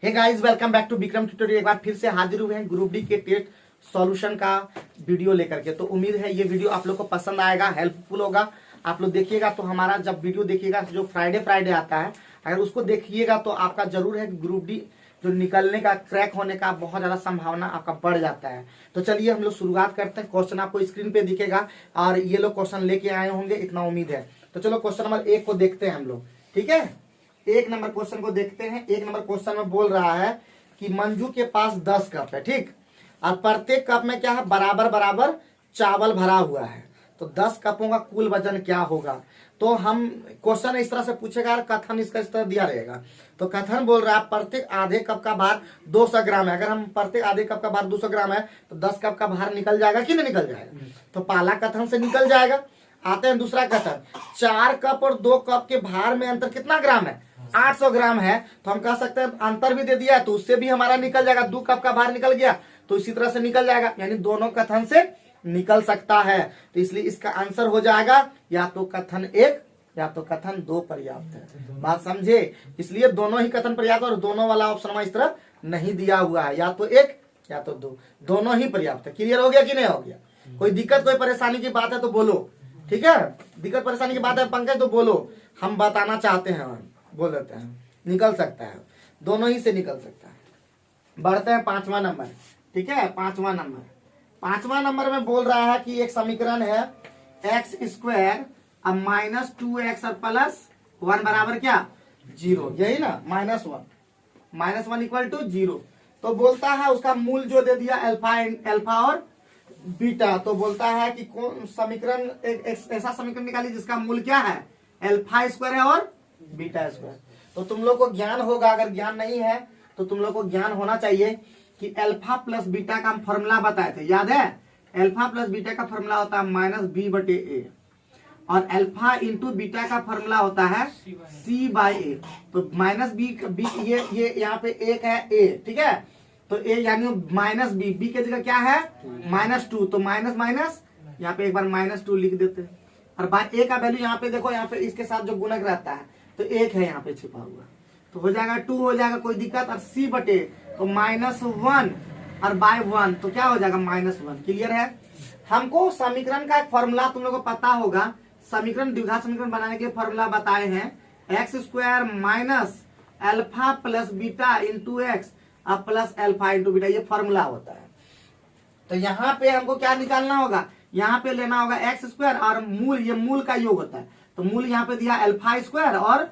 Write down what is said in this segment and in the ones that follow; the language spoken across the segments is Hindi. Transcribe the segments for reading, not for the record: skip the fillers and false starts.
Hey guys, welcome back to Vikram tutorial. एक बार फिर से हाजिर हुए हैं ग्रुप डी के टेस्ट सॉल्यूशन का वीडियो लेकर के। तो उम्मीद है ये वीडियो आप लोग को पसंद आएगा, हेल्पफुल होगा। आप लोग देखिएगा तो हमारा जब वीडियो देखिएगा जो फ्राइडे आता है, अगर उसको देखिएगा तो आपका जरूर है कि ग्रुप डी जो निकलने का, क्रैक होने का बहुत ज्यादा संभावना आपका बढ़ जाता है। तो चलिए हम लोग शुरुआत करते हैं। क्वेश्चन आपको स्क्रीन पे दिखेगा और ये लोग क्वेश्चन लेके आए होंगे, इतना उम्मीद है। तो चलो क्वेश्चन नंबर 1 को देखते हैं हम लोग, ठीक है। 1 नंबर क्वेश्चन को देखते हैं। 1 नंबर क्वेश्चन में बोल रहा है कि मंजू के पास 10 कप है, ठीक, और प्रत्येक कप में क्या है, बराबर बराबर चावल भरा हुआ है। तो 10 कपों का कुल वजन क्या होगा। तो हम क्वेश्चन इस तरह से पूछेगा, कथन इसका इस तरह दिया रहेगा। तो कथन बोल रहा है प्रत्येक आधे कप का भार 200 ग्राम है। अगर हम प्रत्येक आधे कप का भार 200 ग्राम है तो 10 कप का भार निकल जाएगा कि नहीं निकल जाएगा। तो पहला कथन से निकल जाएगा। आते हैं दूसरा कथन, 4 कप और 2 कप के भार में अंतर कितना ग्राम है, 800 ग्राम है। तो हम कह सकते हैं अंतर भी दे दिया तो उससे भी हमारा निकल जाएगा। 2 कप का भार निकल गया तो इसी तरह से निकल जाएगा, यानी दोनों कथन से निकल सकता है। तो इसलिए इसका आंसर हो जाएगा या तो कथन 1 या तो कथन 2 पर्याप्त है। बात समझे। इसलिए दोनों ही कथन पर्याप्त और दोनों वाला ऑप्शन इस तरह नहीं दिया हुआ है, या तो 1 या तो 2, दोनों ही पर्याप्त है। क्लियर हो गया कि नहीं हो गया। कोई दिक्कत कोई परेशानी की बात है तो बोलो, ठीक है। दिक्कत परेशानी की बात है पंकज तो बोलो, हम बताना चाहते हैं, बोल देते हैं। निकल सकता है, दोनों ही से निकल सकता है। बढ़ते हैं 5वां नंबर, ठीक है। 5वां नंबर में बोल रहा है कि एक समीकरण है x² अब -2x और +1 बराबर क्या 0, यही ना, -1 इक्वल टू 0। तो बोलता है उसका मूल जो दे दिया अल्फा और बीटा। तो बोलता है कि कौन समीकरण, एक ऐसा समीकरण निकालिए जिसका मूल क्या है, α² है और β²। तो तुम लोग को ज्ञान होगा, अगर ज्ञान नहीं है तो तुम लोग को ज्ञान होना चाहिए कि अल्फा प्लस बीटा का हम फॉर्मूला बताए थे, याद है। अल्फा प्लस बीटा का फॉर्मूला होता है -b/a और अल्फा इंटू बीटा का फॉर्मूला होता है c/a। तो -b ये यहाँ पे एक है a, ठीक है। तो a यानी -b, b की जगह क्या है -2, तो माइनस यहाँ पे एक बार -2 लिख देते हैं। और a का वैल्यू यहाँ पे देखो, यहाँ पे इसके साथ जो गुणक रहता है तो 1 है यहाँ पे छिपा हुआ, तो हो जाएगा 2 हो जाएगा, कोई दिक्कत। और c/, तो -1 और बाय 1 तो क्या हो जाएगा -1। क्लियर है। हमको समीकरण का एक फॉर्मूला तुम लोग को पता होगा। समीकरण, द्विघात समीकरण बनाने के फॉर्मूला बताए हैं, x² alpha plus beta into x अब प्लस अल्फा इंटू बीटा, ये फॉर्मूला होता है। तो यहाँ पे हमको क्या निकालना होगा, यहाँ पे लेना होगा x² और मूल, ये मूल का योग होता है। तो मूल यहाँ पे दिया α² और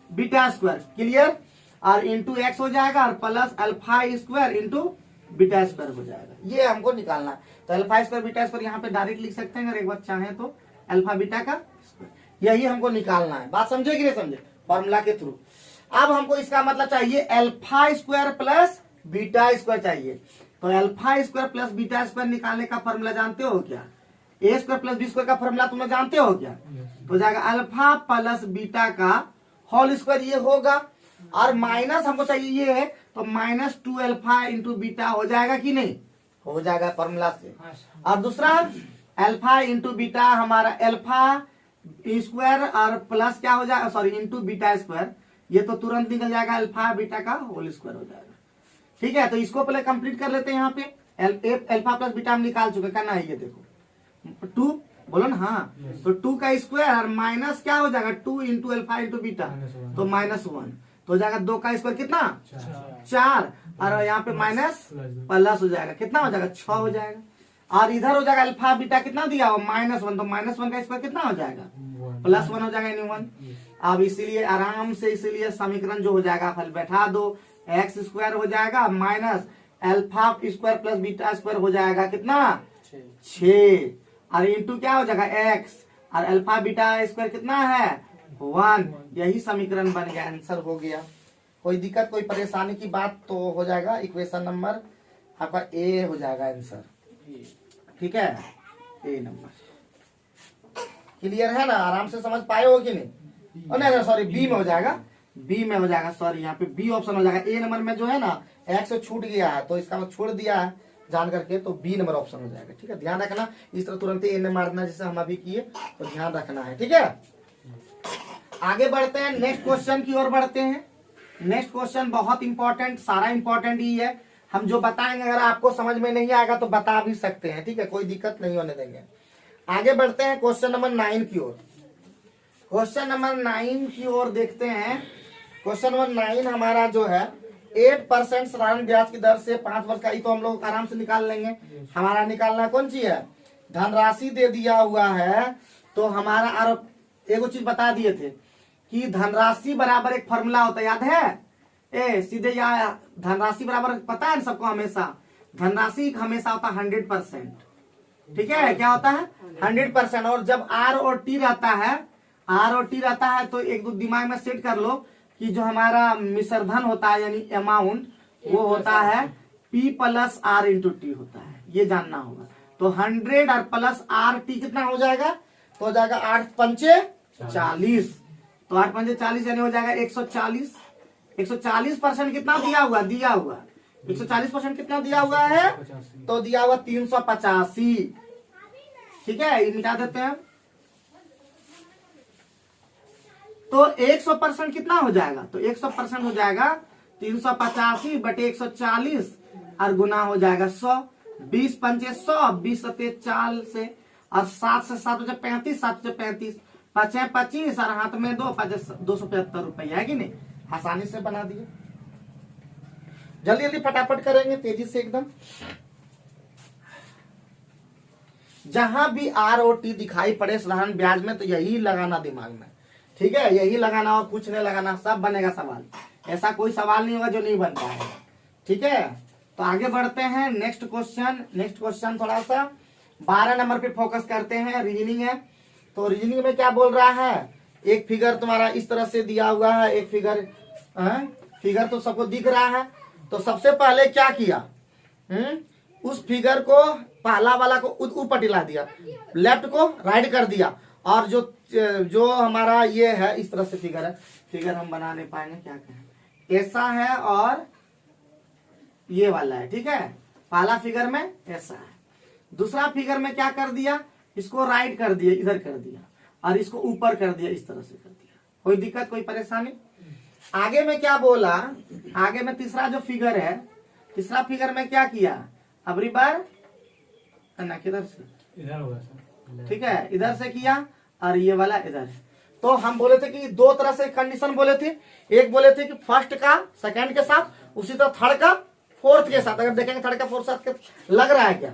β², क्लियर। और इंटू एक्स हो जाएगा और प्लस α² इंटू β² हो जाएगा। ये हमको निकालना है। तो α² β² यहाँ पे डायरेक्ट लिख सकते हैं अगर एक बार चाहे तो, अल्फा बीटा का स्क्वायर, यही हमको निकालना है। बात समझे कि नहीं समझे, फॉर्मूला के थ्रू। अब हमको इसका मतलब चाहिए α² प्लस β² चाहिए। तो α² प्लस β² निकालने का फॉर्मूला जानते हो क्या, a² प्लस b² का फॉर्मूला तुम लोग जानते हो क्या। तो जाएगा अल्फा प्लस बीटा का होल स्क्वायर, ये होगा। और माइनस हमको चाहिए ये है, तो -2 अल्फा इंटू बीटा हो जाएगा कि नहीं, हो जाएगा फॉर्मूला से। और दूसरा अल्फा इंटू बीटा हमारा α² और प्लस क्या हो जाएगा, सॉरी इंटू β², ये तो तुरंत निकल जाएगा, अल्फा बीटा का होल स्क्वायर हो जाएगा। ठीक है। तो इसको पहले कंप्लीट कर लेते हैं। यहाँ पे अल्फा प्लस बीटा हम निकाल चुके, करना है ये देखो 2, बोलो ना, हाँ। तो 2 का स्क्वायर और माइनस क्या हो जाएगा 2 इंटू अल्फा इंटू बीटा, तो -1 तो हो जाएगा। 2 का स्क्वायर कितना 4 और यहाँ पे माइनस प्लस हो जाएगा, कितना हो जाएगा 6 हो जाएगा। और इधर हो जाएगा अल्फा बीटा कितना दिया हो -1, तो -1 का स्क्वायर कितना हो जाएगा +1 हो जाएगा, यानी 1। अब इसीलिए आराम से, इसीलिए समीकरण जो हो जाएगा हल बैठा दो, x² हो जाएगा माइनस α² प्लस β² हो जाएगा कितना 6 और इंटू क्या हो जाएगा x और अल्फा बीटा² कितना है 1। यही समीकरण बन गया, आंसर हो गया। कोई दिक्कत कोई परेशानी की बात तो हो जाएगा, इक्वेशन नंबर आपका ए हो जाएगा आंसर, ठीक है। ए नंबर क्लियर है ना, आराम से समझ पाए हो कि नहीं। नहीं सॉरी, बी में हो जाएगा, बी में हो जाएगा, सॉरी यहाँ पे बी ऑप्शन हो जाएगा। ए नंबर में जो है ना एक्स छूट गया है तो इसका छोड़ दिया है जान करके, तो बी नंबर ऑप्शन हो जाएगा। ठीक है, ध्यान रखना, इस तरह तुरंत ए ने मारना जैसे हम अभी किए, तो ध्यान रखना है। ठीक है, आगे बढ़ते हैं, नेक्स्ट क्वेश्चन की ओर बढ़ते हैं। नेक्स्ट क्वेश्चन बहुत इंपॉर्टेंट, सारा इंपॉर्टेंट ही है। हम जो बताएंगे अगर आपको समझ में नहीं आएगा तो बता भी सकते हैं, ठीक है, कोई दिक्कत नहीं होने देंगे। आगे बढ़ते हैं क्वेश्चन नंबर 9 की ओर। क्वेश्चन नंबर 9 की ओर देखते हैं। क्वेश्चन नंबर 9 हमारा जो है 8% साधारण ब्याज की दर से 5 वर्ष का, ये तो हम लोग आराम से निकाल लेंगे। हमारा निकालना कौन सी है, धनराशि दे दिया हुआ है। तो हमारा और एक चीज बता दिए थे कि धनराशि बराबर एक फॉर्मूला होता है, याद है? सीधे या धनराशि बराबर पता है सबको, हमेशा धनराशि हमेशा होता है 100%, ठीक है, क्या होता है 100%। और जब आर और टी रहता है तो एक दो दिमाग में सेट कर लो कि जो हमारा मिश्रधन होता है यानी अमाउंट वो होता है P plus R into T होता है, ये जानना होगा। तो 100 और प्लस आर टी कितना हो जाएगा, तो हो जाएगा 8 पंचे 40, तो 8 पंचे 40 यानी हो जाएगा 140। 140% कितना दिया हुआ 140% कितना दिया हुआ है, तो दिया हुआ 385, ठीक है, ये मिटा देते हैं। तो 100% कितना हो जाएगा, तो 100% हो जाएगा 385 बटे 140 और गुना हो जाएगा 100। 20 पंचे 100, 20 सत्ते 40 और 7 से 7 हो जाए 35, 7 से 35, 5 25 और हाथ में 2 275 रुपया है कि नहीं, आसानी से बना दिए। जल्दी जल्दी फटाफट करेंगे, तेजी से एकदम। जहां भी आर और टी दिखाई पड़े साधारण ब्याज में तो यही लगाना दिमाग में, ठीक है, यही लगाना और कुछ नहीं लगाना, सब बनेगा सवाल। ऐसा कोई सवाल नहीं होगा जो नहीं बनता है, ठीक है। तो आगे बढ़ते हैं नेक्स्ट क्वेश्चन थोड़ा सा 12 नंबर पे फोकस करते हैं, रीजनिंग है। तो रीजनिंग में क्या बोल रहा है, एक फिगर तुम्हारा इस तरह से दिया हुआ है, एक फिगर तो सबको दिख रहा है। तो सबसे पहले क्या किया, उस फिगर को पहला वाला को ऊपर टिला दिया, लेफ्ट को राइट कर दिया, और जो हमारा ये है इस तरह से फिगर हम बना नहीं पाएंगे, क्या कहें, ऐसा है और ये वाला है, ठीक है। पहला फिगर में ऐसा है, दूसरा फिगर में क्या कर दिया, इसको राइट कर दिया, इधर कर दिया, और इसको ऊपर कर दिया, इस तरह से कर दिया। कोई दिक्कत कोई परेशानी? आगे में क्या बोला, आगे में तीसरा जो फिगर है, तीसरा फिगर में क्या किया, अबरी बार ना किधर से, इधर होगा सर, ठीक है, इधर से किया और ये वाला इधर। तो हम बोले थे कि दो तरह से कंडीशन बोले थे, एक बोले थे कि फर्स्ट का सेकंड के साथ, उसी तरह थर्ड का फोर्थ के साथ। अगर देखेंगे थर्ड का फोर्थ साथ लग रहा है क्या,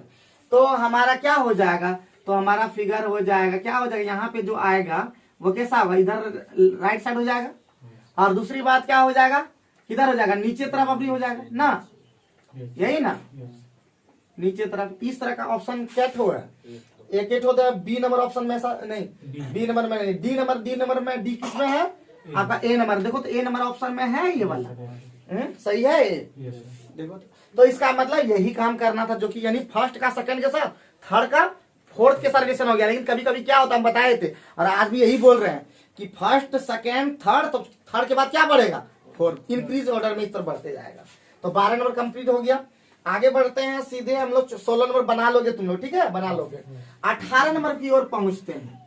तो हमारा क्या हो जाएगा, तो हमारा फिगर हो जाएगा, क्या हो जाएगा, यहाँ पे जो आएगा वो कैसा होगा, इधर राइट साइड हो जाएगा, और दूसरी बात क्या हो जाएगा, किधर हो जाएगा, नीचे तरफ अपनी हो जाएगा ना, यही ना, नीचे तरफ। इस तरह का ऑप्शन क्या हो है, एक होता है बी नंबर ऑप्शन में, ऐसा नहीं, बी नंबर में नहीं, डी नंबर में, डी किस में है आपका, ए नंबर। देखो तो ए नंबर ऑप्शन में है ये वाला, सही है देखो। तो इसका मतलब यही काम करना था, जो कि यानी फर्स्ट का सेकंड के साथ, थर्ड का फोर्थ के साथ रिलेशन हो गया। लेकिन कभी कभी क्या होता है हम बताए थे, और आज भी यही बोल रहे हैं कि फर्स्ट सेकंड थर्ड, तो थर्ड के बाद क्या बढ़ेगा, फोर्थ, इंक्रीज ऑर्डर में इस तरह बढ़ते जाएगा। तो 12 नंबर कंप्लीट हो गया। आगे बढ़ते हैं सीधे हम लोग 16 नंबर बना लोगे तुम लोग, ठीक है, बना लोगे। 18 नंबर की ओर पहुंचते हैं।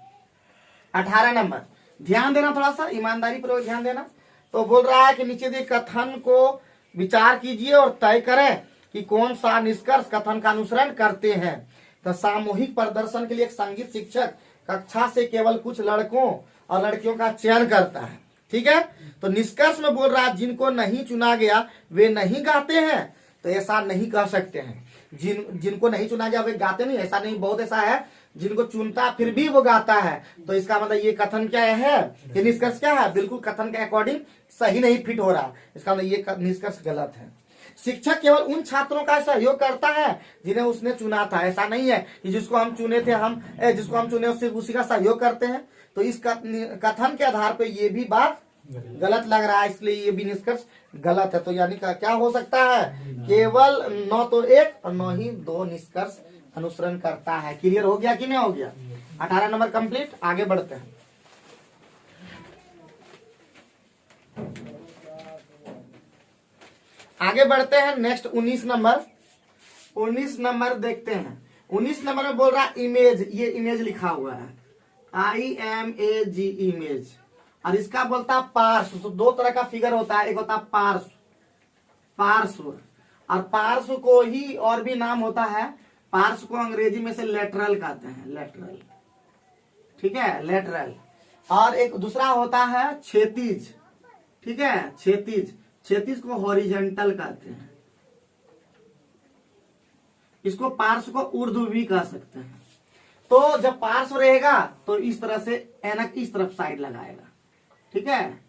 18 नंबर ध्यान देना, थोड़ा सा ईमानदारी पर ध्यान देना। तो बोल रहा है कि नीचे दिए कथन को विचार कीजिए और तय करें कि कौन सा निष्कर्ष कथन का अनुसरण करते हैं। तो सामूहिक प्रदर्शन के लिए एक संगीत शिक्षक कक्षा से केवल कुछ लड़कों और लड़कियों का चयन करता है, ठीक है। तो निष्कर्ष में बोल रहा है जिनको नहीं चुना गया वे नहीं गाते हैं, तो ऐसा नहीं कह सकते हैं। जिनको नहीं चुना गया वे गाते नहीं, ऐसा नहीं, बहुत ऐसा है जिनको चुनता फिर भी वो गाता है। तो इसका मतलब ये कथन क्या है, ये निष्कर्ष क्या है, बिल्कुल कथन के अकॉर्डिंग सही नहीं फिट हो रहा, इसका मतलब ये निष्कर्ष गलत है। शिक्षक केवल उन छात्रों का सहयोग करता है जिन्हें उसने चुना था, ऐसा नहीं है कि जिसको हम चुने थे जिसको हम चुने सिर्फ उसी का सहयोग करते हैं। तो इस कथन के आधार पर ये भी बात गलत लग रहा है, इसलिए ये भी निष्कर्ष गलत है। तो यानी क्या हो सकता है, केवल न तो एक और न ही दो निष्कर्ष अनुसरण करता है। क्लियर हो गया कि नहीं हो गया? 18 नंबर कंप्लीट। आगे बढ़ते हैं। आगे बढ़ते हैं नेक्स्ट 19 नंबर देखते हैं। 19 नंबर में बोल रहा इमेज, ये इमेज लिखा हुआ है IMAG इमेज, और इसका बोलता है पार्श्व। तो दो तरह का फिगर होता है, एक होता है पार्श्व, पार्श्व, और पार्श्व को ही और भी नाम होता है, पार्श्व को अंग्रेजी में से लेटरल कहते हैं, लेटरल, ठीक है, लेटरल। और एक दूसरा होता है क्षैतिज, ठीक है, क्षैतिज, क्षैतिज को हॉरिजॉन्टल कहते हैं। इसको पार्श्व को ऊर्ध्व भी कह सकते हैं। तो जब पार्श्व रहेगा तो इस तरह से ऐनक इस तरफ साइड लगाएगा, ठीक है,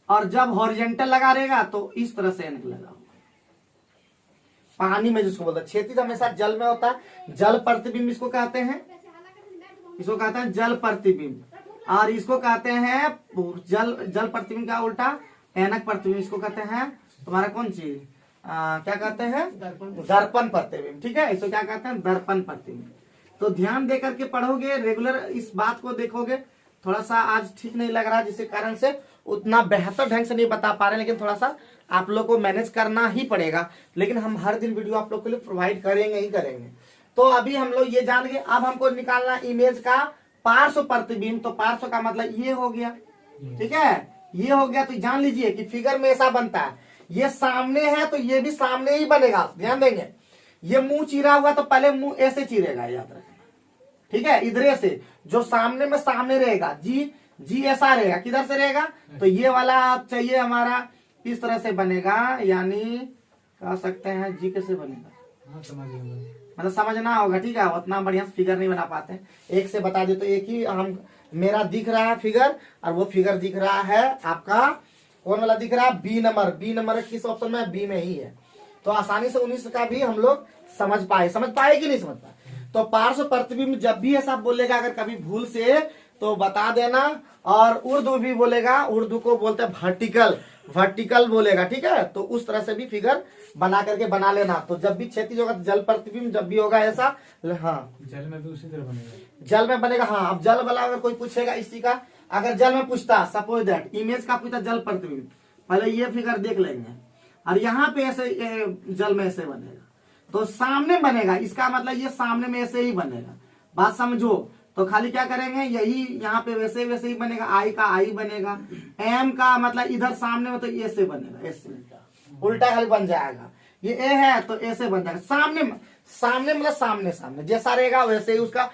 और जब हॉरिजॉन्टल लगा रहेगा तो इस तरह से ऐनक लगा होगा। पानी में जिसको बोलते हैं क्षैतिज हमेशा जल में होता है, जल प्रतिबिंब इसको कहते हैं, इसको कहते हैं जल प्रतिबिंब। और इसको कहते हैं जल प्रतिबिंब का उल्टा ऐनक प्रतिबिंब, इसको कहते हैं तुम्हारा कौन चीज क्या कहते हैं, दर्पण प्रतिबिंब, ठीक है, इसको क्या कहते हैं, दर्पण प्रतिबिंब। तो ध्यान दे करके पढ़ोगे, रेगुलर इस बात को देखोगे। थोड़ा सा आज ठीक नहीं लग रहा, जिसके कारण से उतना बेहतर ढंग से नहीं बता पा रहे, लेकिन थोड़ा सा आप लोग को मैनेज करना ही पड़ेगा। लेकिन हम हर दिन वीडियो आप लोग के लिए प्रोवाइड करेंगे ही करेंगे। तो अभी हम लोग ये जान गए, अब हमको निकालना इमेज का पार्श्व प्रतिबिंब। तो पार्श्व का मतलब ये हो गया, ठीक है, ये हो गया। तो जान लीजिए कि फिगर में ऐसा बनता है, ये सामने है तो ये भी सामने ही बनेगा। ध्यान देंगे, ये मुंह चीरा हुआ तो पहले मुंह ऐसे चीरेगा, याद रखना, ठीक है, इधर से जो सामने में सामने रहेगा, जी ऐसा रहेगा। किधर से रहेगा, तो ये वाला चाहिए हमारा, इस तरह से बनेगा, यानी कह सकते हैं जी कैसे बनेगा, मतलब समझना होगा, ठीक है, उतना बढ़िया फिगर नहीं बना पाते। एक से बता दे तो एक ही हम मेरा दिख रहा है फिगर, और वो फिगर दिख रहा है आपका कौन वाला दिख रहा है, बी नंबर। बी नंबर किस ऑप्शन में, बी में ही है। तो आसानी से 19 का भी हम लोग समझ पाए कि नहीं समझ पाए। तो पार्श्व प्रतिबिंब जब भी ऐसा बोलेगा, अगर कभी भूल से तो बता देना। और उर्दू भी बोलेगा, उर्दू को बोलते हैं वर्टिकल, वर्टिकल बोलेगा, ठीक है। तो उस तरह से भी फिगर बना करके बना लेना। तो जब भी क्षैतिज होगा तो जल प्रतिबिंब, जब भी होगा ऐसा, हाँ जल में भी उसी तरह बनेगा, जल में बनेगा। हाँ, अब जल वाला अगर कोई पूछेगा इसी का, अगर जल में पूछता, सपोज दैट इमेज का पूछता जल प्रतिबिंब, पहले ये फिगर देख लेंगे, और यहाँ पे ऐसे जल में ऐसे बनेगा, तो सामने बनेगा, इसका मतलब ये सामने में ऐसे ही बनेगा। बात समझो। तो खाली क्या करेंगे, यही यहाँ पे वैसे वैसे ही बनेगा, आई का आई बनेगा, एम का मतलब इधर सामने में तो ऐसे बनेगा, ऐसे उल्टा खाली बन जाएगा। ये ए है तो ऐसे बन जाएगा, सामने सामने मतलब सामने सामने जैसा रहेगा वैसे ही उसका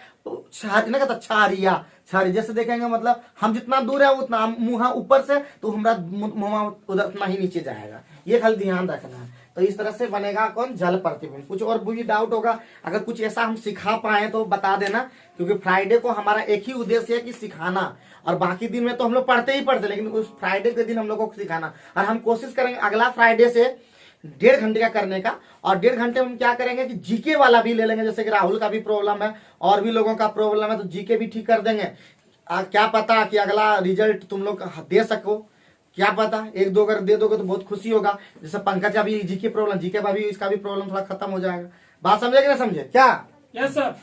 छारिया, छारी जैसे देखेंगे, मतलब हम जितना दूर है उतना मुंह ऊपर से, तो हमारा मुंह उधर उतना ही नीचे जाएगा। ये खाली ध्यान रखना है। तो इस तरह से बनेगा कौन, जल प्रतिबिंब। कुछ और भी डाउट होगा, अगर कुछ ऐसा हम सिखा पाए तो बता देना, क्योंकि फ्राइडे को हमारा एक ही उद्देश्य है कि सिखाना, और बाकी दिन में तो हम लोग पढ़ते ही पढ़ते, लेकिन उस फ्राइडे के दिन हम लोग को सिखाना। और हम कोशिश करेंगे अगला फ्राइडे से 1.5 घंटे का करने का, और 1.5 घंटे में हम क्या करेंगे कि जीके वाला भी ले लेंगे। जैसे कि राहुल का भी प्रॉब्लम है और भी लोगों का प्रॉब्लम है, तो जीके भी ठीक कर देंगे। क्या पता कि अगला रिजल्ट तुम लोग दे सको, क्या पता, 1-2 अगर दे दोगे तो बहुत खुशी होगा। जैसे पंकज का भी जीके प्रॉब्लम, जीके का भी इसका भी प्रॉब्लम थोड़ा खत्म हो जाएगा। बात समझे कि ना समझे, क्या? Yes sir.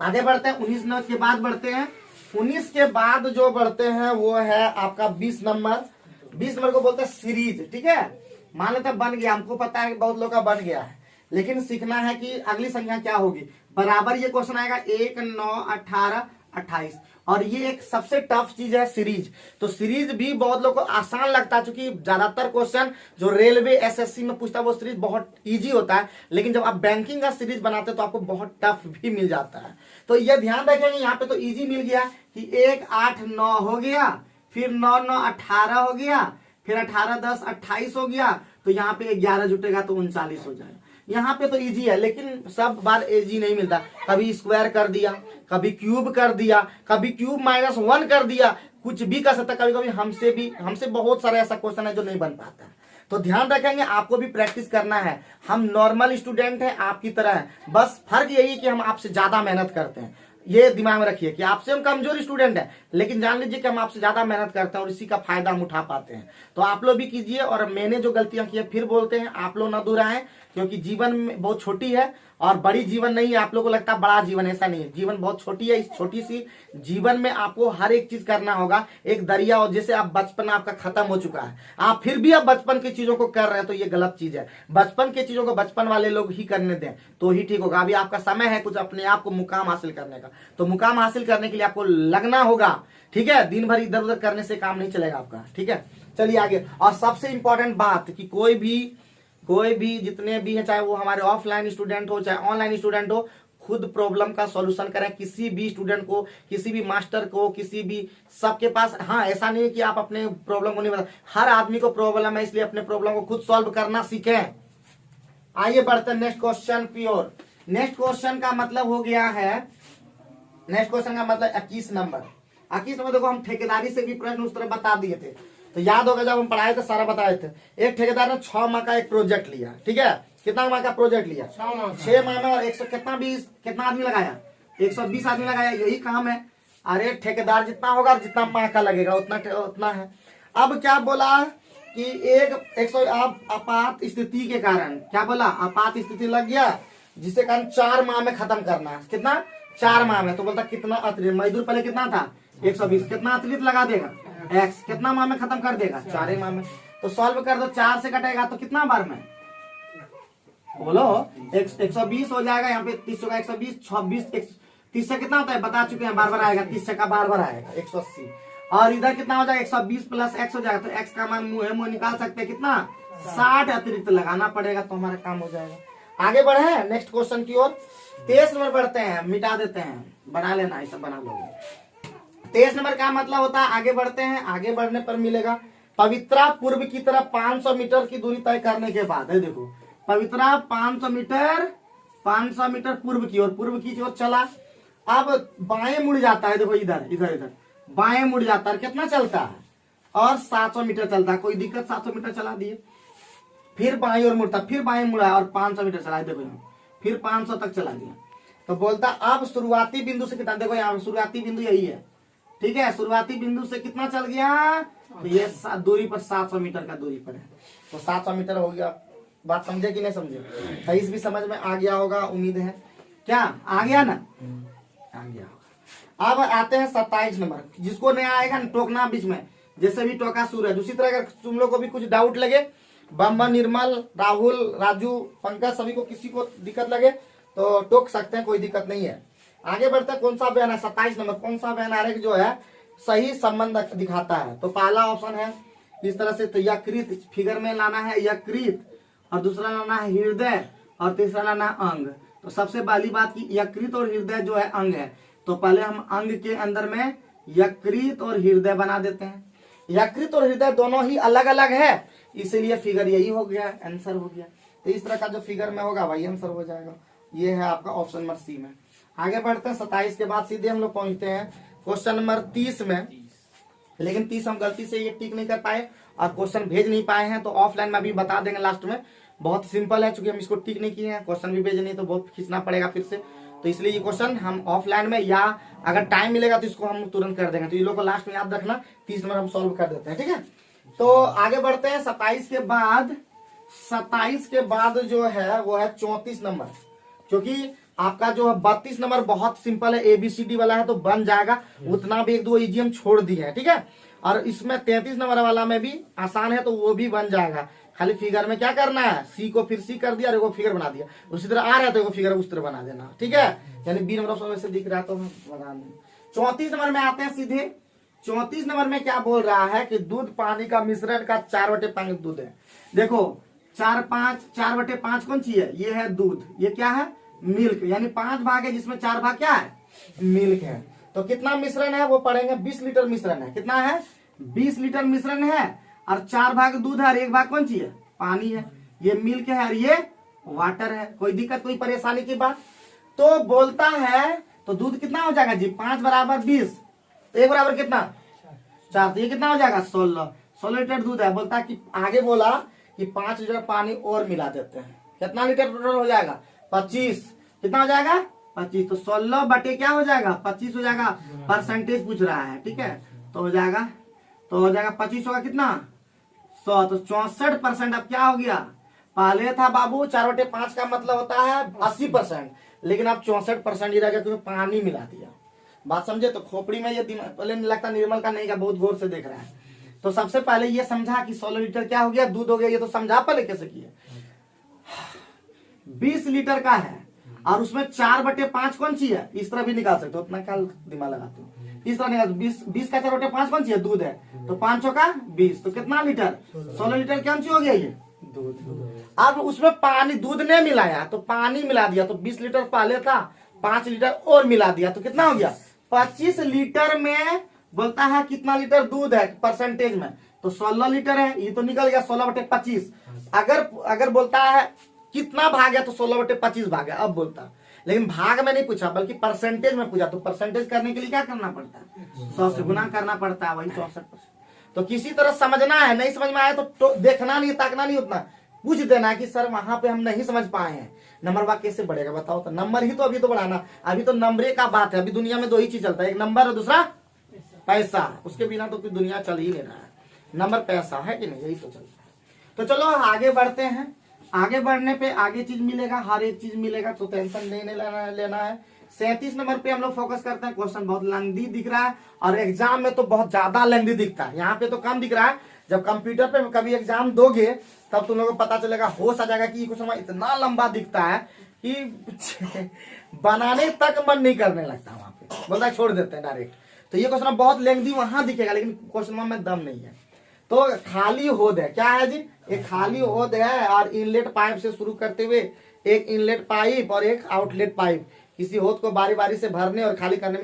आगे बढ़ते हैं, 19 नंबर के बाद बढ़ते हैं। 19 के बाद जो बढ़ते हैं वो है आपका 20 नंबर। 20 नंबर को बोलते हैं सीरीज, ठीक है। मान लेते हैं बन गया, हमको पता है कि बहुत लोग का बन गया है, लेकिन सीखना है कि अगली संख्या क्या होगी। बराबर ये क्वेश्चन आएगा 1, 9, 18, 28, और ये एक सबसे टफ चीज है सीरीज। तो सीरीज भी बहुत लोग को आसान लगता है, क्योंकि ज्यादातर क्वेश्चन जो रेलवे एसएससी में पूछता है वो सीरीज बहुत इजी होता है, लेकिन जब आप बैंकिंग का सीरीज बनाते हैं तो आपको बहुत टफ भी मिल जाता है। तो ये ध्यान रखेंगे, यहाँ पे तो इजी मिल गया कि 1, 8, 9 हो गया, फिर 9, 9, 18 हो गया, फिर 18, 10, 28 हो गया, तो यहाँ पे 11 जुटेगा तो 39 हो जाएगा। यहाँ पे तो इजी है, लेकिन सब बार इजी नहीं मिलता। कभी स्क्वायर कर दिया, कभी क्यूब कर दिया, कभी क्यूब -1 कर दिया, कुछ भी कर सकता। कभी कभी हमसे बहुत सारा ऐसा क्वेश्चन है जो नहीं बन पाता है। तो ध्यान रखेंगे, आपको भी प्रैक्टिस करना है। हम नॉर्मल स्टूडेंट हैं, आपकी तरह है, बस फर्क यही है कि हम आपसे ज्यादा मेहनत करते हैं। ये दिमाग में रखिए कि आपसे हम कमजोर स्टूडेंट हैं, लेकिन जान लीजिए कि हम आपसे ज्यादा मेहनत करते हैं और इसी का फायदा हम उठा पाते हैं। तो आप लोग भी कीजिए, और मैंने जो गलतियां की है फिर बोलते हैं, आप लोग ना दोहराएं, क्योंकि जीवन में बहुत छोटी है और बड़ी जीवन नहीं है, आप लोगों को लगता है बड़ा जीवन, ऐसा नहीं है। जीवन बहुत छोटी है। इस छोटी सी जीवन में आपको हर एक चीज करना होगा। एक दरिया, और जैसे आप बचपन आपका खत्म हो चुका है, आप फिर भी आप बचपन की चीजों को कर रहे हैं तो ये गलत चीज है। बचपन की चीजों को बचपन वाले लोग ही करने दें तो ही ठीक होगा। अभी आपका समय है कुछ अपने आप को मुकाम हासिल करने का, तो मुकाम हासिल करने के लिए आपको लगना होगा। ठीक है, दिन भर इधर उधर करने से काम नहीं चलेगा आपका। ठीक है, चलिए आगे। और सबसे इंपॉर्टेंट बात कि कोई भी जितने भी है, चाहे वो हमारे ऑफलाइन स्टूडेंट हो चाहे ऑनलाइन स्टूडेंट हो, खुद प्रॉब्लम का सॉल्यूशन करें। किसी भी स्टूडेंट को, किसी भी मास्टर को, किसी भी, सबके पास, हाँ ऐसा नहीं है कि आप अपने प्रॉब्लम को नहीं बता, हर आदमी को प्रॉब्लम है, इसलिए अपने प्रॉब्लम को खुद सॉल्व करना सीखें। आइए बढ़ते हैं नेक्स्ट क्वेश्चन की ओर। नेक्स्ट क्वेश्चन का मतलब हो गया है, नेक्स्ट क्वेश्चन का मतलब 21 नंबर। 21 नंबर देखो, हम ठेकेदारी से भी प्रश्न उस तरह बता दिए थे, तो याद होगा जब हम पढ़ाए थे सारा बताए थे। एक ठेकेदार ने 6 माह का एक प्रोजेक्ट लिया। ठीक है, कितना माह का प्रोजेक्ट लिया? 6 माह में, और 100 कितना आदमी लगाया? 120 आदमी लगाया। यही काम है। अरे ठेकेदार जितना होगा जितना माह का लगेगा उतना है। अब क्या बोला कि आपात स्थिति के कारण, क्या बोला? आपात स्थिति लग गया जिसके कारण 4 माह में खत्म करना है। कितना? 4 माह में। तो बोलता कितना अतिरिक्त मजदूर पहले कितना था? 120। कितना अतिरिक्त लगा देगा? एक्स। कितना माह में खत्म कर देगा? 4 माह में। तो सॉल्व कर दो, 4 से कटेगा तो कितना बार में? बोलो 120 हो जाएगा। यहाँ पे 30 होगा, 120, 26, 30 से कितना होता है बता चुके हैं, बार बार आएगा। 30 से का बार बार आएगा 180। और इधर कितना हो जाएगा? 120 प्लस एक्स हो जाएगा। तो एक्स का मान मुंह निकाल सकते हैं कितना? 60 अतिरिक्त लगाना पड़ेगा तो हमारा काम हो जाएगा। आगे बढ़े नेक्स्ट क्वेश्चन की ओर। 23 नंबर बढ़ते हैं, मिटा देते हैं, बना लेना, ऐसा बना लोगे। 23 नंबर का मतलब होता है, आगे बढ़ते हैं, आगे बढ़ने पर मिलेगा पवित्रा पूर्व की तरफ 500 मीटर की दूरी तय करने के बाद है। देखो पवित्रा 500 मीटर पूर्व की ओर चला। अब बाएं मुड़ जाता है। देखो इधर बाएं मुड़ जाता है। कितना चलता है? और 700 मीटर चलता है। कोई दिक्कत? 700 मीटर चला दिए। फिर बाएं ओर मुड़ता, फिर बाएं मुड़ा और 500 मीटर चला। देखो यहाँ फिर 500 तक चला दिया। तो बोलता अब शुरुआती बिंदु से कितना? देखो यहाँ शुरुआती बिंदु यही है। ठीक है, शुरुआती बिंदु से कितना चल गया? तो ये दूरी पर 700 मीटर का दूरी पर है। तो 700 मीटर हो गया। बात समझे कि नहीं समझे? 23 भी समझ में आ गया होगा, उम्मीद है। क्या आ गया ना? आ गया होगा। अब आते हैं 27 नंबर। जिसको नहीं आएगा ना टोकना बीच में, जैसे भी टोका सूरज। उसी तरह अगर तुम लोग को भी कुछ डाउट लगे, बम निर्मल, राहुल, राजू, पंकज, सभी को किसी को दिक्कत लगे तो टोक सकते हैं, कोई दिक्कत नहीं है। आगे बढ़ते हैं। कौन सा बयान है? 27 नंबर। कौन सा बयान आरेख जो है सही संबंध दिखाता है? तो पहला ऑप्शन है इस तरह से, तो यकृत फिगर में लाना है, यकृत, और दूसरा लाना है हृदय, और तीसरा लाना है अंग। तो सबसे पहली बात की यकृत और हृदय जो है अंग है, तो पहले हम अंग के अंदर में यकृत और हृदय बना देते हैं। यकृत और हृदय दोनों ही अलग अलग है, इसीलिए फिगर यही हो गया, आंसर हो गया। तो इस तरह का जो फिगर में होगा वही आंसर हो जाएगा। ये है आपका ऑप्शन नंबर सी में। आगे बढ़ते हैं 27 के बाद सीधे हम लोग पहुंचते हैं क्वेश्चन नंबर 30 में। लेकिन 30 हम गलती से ये टिक नहीं कर पाए और क्वेश्चन भेज नहीं पाए हैं, तो ऑफलाइन में अभी बता देंगे लास्ट में। बहुत सिंपल है, चूंकि हम इसको टिक नहीं किए हैं, क्वेश्चन भी भेजे नहीं तो बहुत खींचना पड़ेगा फिर से। तो इसलिए ये क्वेश्चन हम ऑफलाइन में, या अगर टाइम मिलेगा तो इसको हम तुरंत कर देंगे। तो ये लोग को लास्ट में याद रखना, 30 नंबर हम सॉल्व कर देते हैं। ठीक है, तो आगे बढ़ते हैं 27 के बाद। 27 के बाद जो है वो है 34 नंबर, क्योंकि आपका जो है 32 नंबर बहुत सिंपल है, ABCD वाला है तो बन जाएगा। उतना भी 1-2 इजी हम छोड़ दिए हैं। ठीक है, और इसमें 33 नंबर वाला में भी आसान है तो वो भी बन जाएगा। खाली फिगर में क्या करना है, सी को फिर सी कर दिया और एगो फिगर बना दिया। उसी तरह आ रहा है तो एगो फिगर उस तरह बना देना। ठीक है, यानी बी नंबर ऑप्शन वैसे दिख रहा है तो हम बना दें। 34 नंबर में आते हैं सीधे। 34 नंबर में क्या बोल रहा है कि दूध पानी का मिश्रण का 4/5 दूध है। देखो 4/5 कौन सी है? ये है दूध, ये क्या है? मिल्क। यानी 5 भाग है जिसमें 4 भाग क्या है? मिल्क है। तो कितना मिश्रण है वो पढ़ेंगे। 20 लीटर मिश्रण है। कितना है? 20 लीटर मिश्रण है, और 4 भाग दूध है और 1 भाग कौन सी है? पानी है। ये मिल्क है और ये वाटर है। कोई दिक्कत, कोई परेशानी की बात? तो बोलता है तो दूध कितना हो जाएगा जी? 5 बराबर 20, तो 1 बराबर कितना? 4। तो ये कितना हो जाएगा? 16 लीटर दूध है। बोलता है कि आगे बोला कि 5 लीटर पानी और मिला देते हैं। कितना लीटर टोटल हो जाएगा? 25। कितना हो जाएगा? 25। तो 16 बटे क्या हो जाएगा? 25 हो जाएगा। परसेंटेज पूछ रहा है। ठीक है, तो हो जाएगा 25 होगा कितना? 100। तो 64% अब क्या हो गया? पहले था बाबू 4/5 का मतलब होता है 80%, लेकिन अब 64% ही रह गया क्योंकि पानी मिला दिया। बात समझे? तो खोपड़ी में ये दिमाग पहले नहीं लगता निर्मल का नहीं का, बहुत गौर से देख रहा है। तो सबसे पहले ये समझा कि 16 लीटर क्या हो गया, दूध हो गया। ये तो समझा पहले कैसे किया। 20 लीटर का है और उसमें 4/5 कौन सी है, इस तरह भी निकाल सकते हो, उतना ख्याल दिमाग लगाते हो। इस तरह निकाल 20 का 4/5 कौन सी है, दूध है। तो 5 का 20, तो कितना लीटर, 16 लीटर कौन सी हो गया ये, दूध। अब उसमें पानी, दूध ने मिलाया तो पानी मिला दिया, तो 20 लीटर पहले था, 5 लीटर और मिला दिया, तो कितना हो गया 25 लीटर में। बोलता है कितना लीटर दूध है परसेंटेज में, तो 16 लीटर है, ये तो निकल गया 16/25। अगर बोलता है कितना भाग है, तो 16/25 भाग है, अब बोलता। लेकिन भाग में नहीं पूछा बल्कि परसेंटेज में पूछा, तो परसेंटेज करने के लिए क्या करना पड़ता है, 100 से गुना करना पड़ता है, वही 64%। तो किसी तरह समझना है, नहीं समझ में आया तो देखना नहीं, ताकना नहीं, उतना पूछ देना कि सर वहां पे हम नहीं समझ पाए हैं, नंबर वाक कैसे बढ़ेगा बताओ। तो नंबर ही तो अभी तो बढ़ाना, अभी तो नंबरे का बात है। अभी दुनिया में 2 ही चीज चलता है, एक नंबर और दूसरा पैसा। उसके बिना तो कोई दुनिया चल ही नहीं रहा है, नंबर पैसा है कि नहीं, यही तो चलता है। तो चलो आगे बढ़ते हैं। आगे बढ़ने पे आगे चीज मिलेगा, हर एक चीज मिलेगा, तो टेंशन नहीं लेना है। 37 नंबर पे हम लोग फोकस करते हैं। क्वेश्चन बहुत लेंथी दिख रहा है और एग्जाम में तो बहुत ज्यादा लेंथी दिखता है, यहाँ पे तो कम दिख रहा है। जब कंप्यूटर पे कभी एग्जाम दोगे तब तुम लोगों को पता चलेगा, होश आ जाएगा कि क्वेश्चन इतना लंबा दिखता है कि बनाने तक मन नहीं करने लगता, वहां पे बोलता है छोड़ देते हैं डायरेक्ट। तो ये क्वेश्चन बहुत लेंथी वहां दिखेगा, लेकिन क्वेश्चन में दम नहीं है। तो खाली होद है, क्या है जी, एक खाली होद है और इनलेट पाइप से शुरू करते हुए एक इनलेट पाइप और एक आउटलेट पाइप, किसी होद को बारी बारी से भरने और खाली करने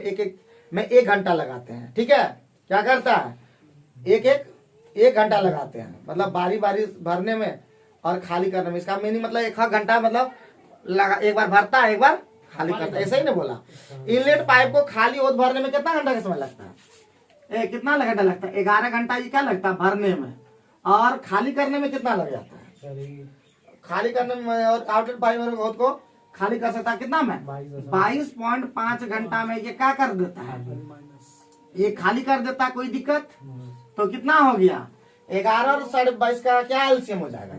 में एक घंटा लगाते हैं। ठीक है, क्या करता है, एक घंटा लगाते हैं, मतलब बारी बारी भरने में और खाली करने में। इसका मीनिंग मतलब 1 घंटा मतलब एक बार भरता है, एक बार खाली करता है, ऐसा ही ना बोला। इनलेट पाइप को खाली होद भरने में कितना घंटा का समय लगता है, कितना घंटा लगता है, 11 घंटा ये क्या लगता है भरने में, और खाली करने में कितना लग जाता है, खाली करने में। और आउटलेट पाइप होद को खाली कर सकता है कितना में, 22.5 घंटा में ये क्या कर देता है, ये खाली कर देता है, कोई दिक्कत। तो कितना हो गया 11 और 22.5 का क्या एलसीएम हो जाएगा,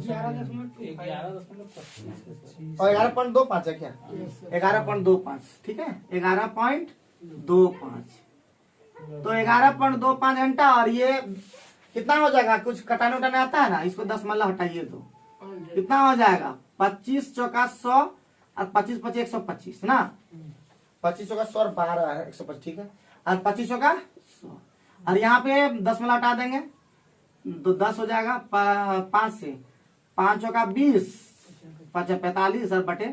11.25 है क्या, 11.25, ठीक है 11.25। तो 11.25 घंटा, और ये कितना हो जाएगा, कुछ कटाने उटाने आता है ना, इसको 10 मल्ला हटाइए तो कितना हो जाएगा, 25 चौका 100 और 25 25 125 ना, 25 चौका 100 और 12 125, ठीक है, और 25 चौका 100, और यहाँ पे 10 मल्ला हटा देंगे तो 10 हो जाएगा 5 से, 5 चौका 20, 5 45 और बटे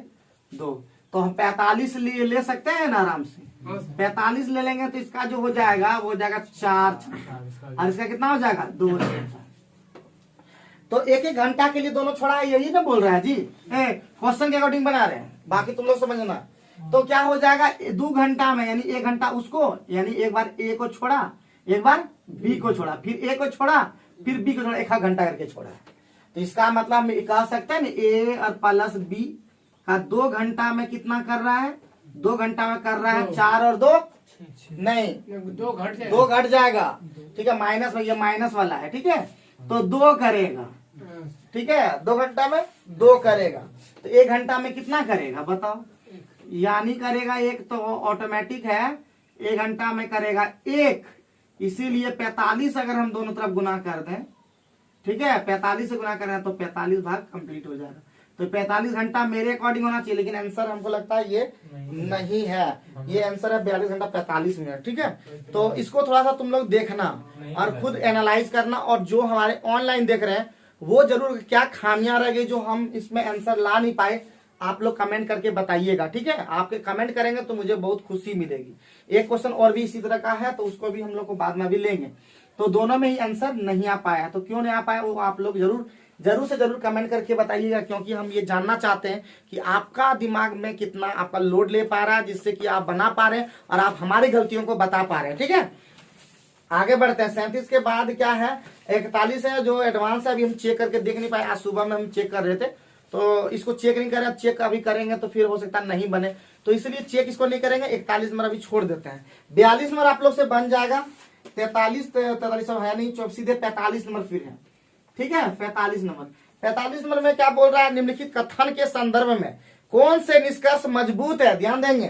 2, तो हम 45 ले सकते हैं ना आराम से, 45 ले लेंगे तो इसका जो हो जाएगा वो हो जाएगा 4 और इसका कितना हो जाएगा 2। तो 1 घंटा के लिए दोनों छोड़ा, यही ना बोल रहा है जी, क्वेश्चन के अकॉर्डिंग बना रहे हैं, बाकी तुम लोग समझना। तो क्या हो जाएगा 2 घंटा में, यानी 1 घंटा उसको, यानी एक बार ए को छोड़ा, एक बार बी को छोड़ा, फिर ए को छोड़ा, फिर बी को छोड़ा, 1 घंटा करके छोड़ा। तो इसका मतलब हम कह सकते हैं ना ए और प्लस बी का 2 घंटा में कितना कर रहा है, 2 घंटा में कर रहा है 4 और 2 नहीं 2 घट जाएगा, ठीक है, माइनस में, ये माइनस वाला है, ठीक है, तो 2 करेगा, ठीक है, 2 घंटा में 2 करेगा। तो 1 घंटा में कितना करेगा बताओ, यानी करेगा 1, तो ऑटोमेटिक है 1 घंटा में करेगा 1, इसीलिए 45 अगर हम दोनों तरफ गुना कर दें, ठीक है, 45 से गुना करें तो 45 भाग कंप्लीट हो जाएगा। तो 45 घंटा मेरे अकॉर्डिंग होना चाहिए, लेकिन आंसर हमको लगता है ये नहीं है, ये आंसर है 42 घंटा 45 मिनट, ठीक है। तो इसको थोड़ा सा तुम लोग देखना और खुद एनालाइज करना, और जो हमारे ऑनलाइन देख रहे हैं वो जरूर क्या खामियां रह गई जो हम इसमें आंसर ला नहीं पाए, आप लोग कमेंट करके बताइएगा, ठीक है। आपके कमेंट करेंगे तो मुझे बहुत खुशी मिलेगी। एक क्वेश्चन और भी इसी तरह का है, तो उसको भी हम लोग को बाद में भी लेंगे। तो दोनों में ही आंसर नहीं आ पाया, तो क्यों नहीं आ पाया वो आप लोग जरूर से जरूर कमेंट करके बताइएगा, क्योंकि हम ये जानना चाहते हैं कि आपका दिमाग में कितना आपका लोड ले पा रहा है, जिससे कि आप बना पा रहे हैं और आप हमारी गलतियों को बता पा रहे हैं, ठीक है। आगे बढ़ते हैं। 37 के बाद क्या है, 41 है जो एडवांस है, अभी हम चेक करके देख नहीं पाए, आज सुबह में हम चेक कर रहे थे, तो इसको चेक नहीं करें, चेक अभी करेंगे तो फिर हो सकता है नहीं बने, तो इसलिए चेक इसको नहीं करेंगे। 41 नंबर अभी छोड़ देते हैं। 42 नंबर आप लोग से बन जाएगा, 43 है नहीं, सीधे 45 नंबर फिर है, ठीक है, 45 नंबर। 45 नंबर में क्या बोल रहा है, निम्नलिखित कथन के संदर्भ में कौन से निष्कर्ष मजबूत है, ध्यान देंगे,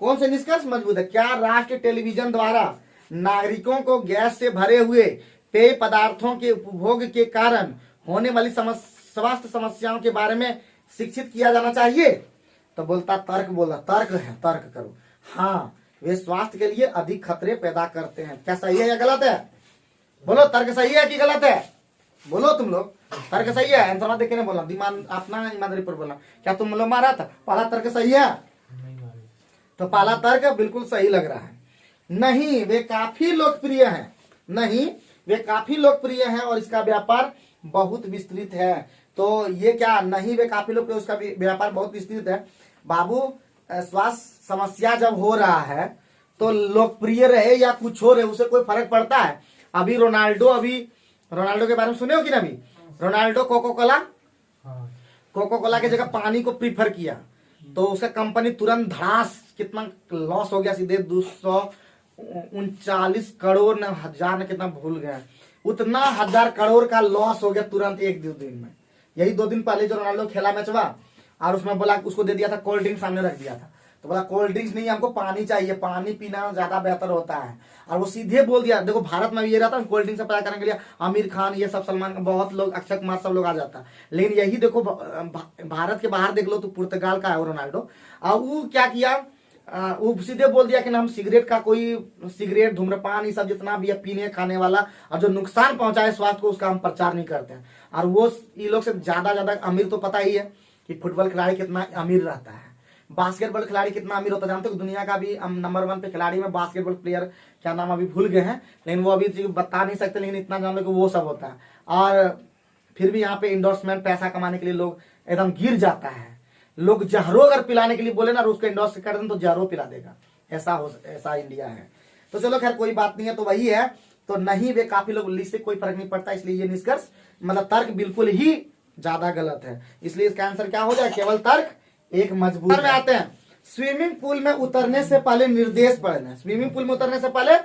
कौन से निष्कर्ष मजबूत है। क्या राष्ट्रीय टेलीविजन द्वारा नागरिकों को गैस से भरे हुए पेय पदार्थों के उपभोग के कारण होने वाली स्वास्थ्य समस्याओं के बारे में शिक्षित किया जाना चाहिए। तो बोलता तर्क, बोला तर्क है, तर्क करो। हाँ, वे स्वास्थ्य के लिए अधिक खतरे पैदा करते हैं। क्या सही है या गलत है? बोलो तर्क सही है कि गलत है? बोलो तुम लोग, तर्क सही है? आंसर देख के नहीं बोलना, दिमाग अपना ईमानदारी पर बोलना। क्या तुम लोग मारा था? पहला तर्क सही है? तो पहला तर्क बिल्कुल सही लग रहा है। नहीं, वे काफी लोकप्रिय हैं। नहीं, वे काफी लोकप्रिय हैं और इसका व्यापार बहुत विस्तृत है। तो ये क्या, नहीं वे काफी लोकप्रिय, उसका व्यापार बहुत विस्तृत है। बाबू, स्वास्थ्य समस्या जब हो रहा है तो लोकप्रिय रहे या कुछ हो रहे उससे कोई फर्क पड़ता है? अभी रोनाल्डो के बारे में सुने हो कि नहीं? अभी रोनाल्डो कोको कोला की जगह पानी को प्रीफर किया तो उसका कंपनी तुरंत धड़ास, कितना लॉस हो गया, सीधे 239 करोड़ न हजार न कितना भूल गया, उतना 1000 करोड़ का लॉस हो गया तुरंत एक दो दिन में। यही 2 दिन पहले जो रोनाल्डो खेला मैचवा और उसमें बोला, उसको दे दिया था कोल्ड ड्रिंक, सामने रख दिया था तो बोला कोल्ड ड्रिंक्स नहीं, हमको पानी चाहिए, पानी पीना ज्यादा बेहतर होता है। और वो सीधे बोल दिया। देखो भारत में भी ये रहता है, कोल्ड ड्रिंक से पता करने के लिए आमिर खान, ये सब, सलमान खान, बहुत लोग, अक्षय कुमार, सब लोग आ जाता है। लेकिन यही देखो भारत के बाहर देख लो तो पुर्तगाल का है रोनाल्डो, और वो क्या किया, वो सीधे बोल दिया कि ना हम सिगरेट धूम्रपान ये सब जितना भी है पीने खाने वाला और जो नुकसान पहुंचाए स्वास्थ्य को, उसका हम प्रचार नहीं करते हैं। और वो ये लोग से ज्यादा अमीर तो पता ही है कि फुटबॉल खिलाड़ी कितना अमीर रहता है, बास्केटबॉल खिलाड़ी कितना अमीर होता है। जानते हो दुनिया का भी नंबर 1 पे खिलाड़ी में बास्केटबॉल प्लेयर, क्या नाम अभी भूल गए हैं, लेकिन वो अभी बता नहीं सकते, लेकिन इतना जान लो कि वो सब होता है। और फिर भी यहाँ पे इंडोर्समेंट, पैसा कमाने के लिए लोग एकदम गिर जाता है। लोग जहरो अगर पिलाने के लिए बोले ना, उसको इंडोर्स कर दें तो जहरो पिला देगा, ऐसा इंडिया है। तो चलो खैर कोई बात नहीं है, तो वही है। तो नहीं, वे काफी लोग, इससे कोई फर्क नहीं पड़ता, इसलिए ये निष्कर्ष मतलब तर्क बिल्कुल ही ज्यादा गलत है। इसलिए इसका आंसर क्या हो जाए, केवल तर्क एक मजबूत में आते हैं। स्विमिंग पूल में उतरने से पहले निर्देश पढ़ना। स्विमिंग पूल में उतरने से पहले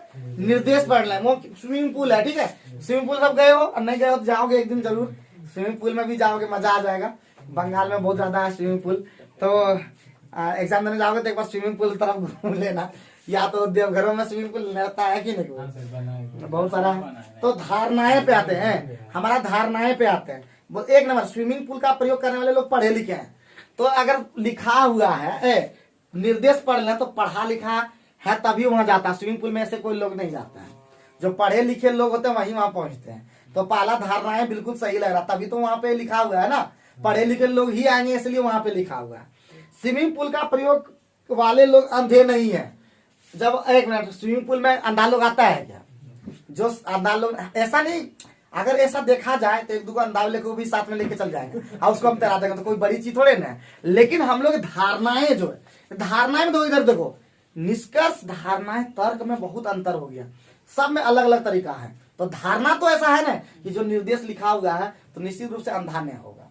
निर्देश पढ़ना है। वो स्विमिंग पूल है, ठीक है, स्विमिंग पूल सब गए हो और नहीं गए हो तो जाओगे एक दिन जरूर, स्विमिंग पूल में भी जाओगे, मजा आ जाएगा। बंगाल में बहुत ज्यादा है स्विमिंग पूल, तो एग्जाम देने जाओगे तो एक बार स्विमिंग पूल तरफ घूम लेना। या तो देवघरों में स्विमिंग पूल रहता है कि नहीं, बहुत सारा है। तो धारणाएं पे आते हैं, हमारा धारणाएं पे आते हैं। एक नंबर, स्विमिंग पूल का प्रयोग करने वाले लोग पढ़े लिखे हैं। तो अगर लिखा हुआ है निर्देश पढ़ लें तो पढ़ा लिखा है तभी वहां जाता है। स्विमिंग पूल में ऐसे कोई लोग नहीं जाता है, जो पढ़े लिखे लोग होते हैं वही वहां पहुंचते हैं। तो पहला धारणाएं बिल्कुल सही लग रहा, तभी तो वहां पे लिखा हुआ है ना, पढ़े लिखे लोग ही आएंगे इसलिए वहां पे लिखा हुआ है। स्विमिंग पूल का प्रयोग वाले लोग अंधे नहीं है। जब एक मिनट, स्विमिंग पूल में अंधा लोग आता है क्या? जो अंधा लोग, ऐसा नहीं, अगर ऐसा देखा जाए तो एक दो अंधा लेके भी साथ में लेके चल जाएंगे और उसको हम तैरा देंगे, तो कोई बड़ी चीज थोड़े ना है। लेकिन हम लोग धारणाएं जो है, धारणाएं में तो इधर देखो, निष्कर्ष, धारणाएं, तर्क में बहुत अंतर हो गया, सब में अलग अलग तरीका है। तो धारणा तो ऐसा है ना कि जो निर्देश लिखा हुआ है तो निश्चित रूप से अंधा नहीं होगा,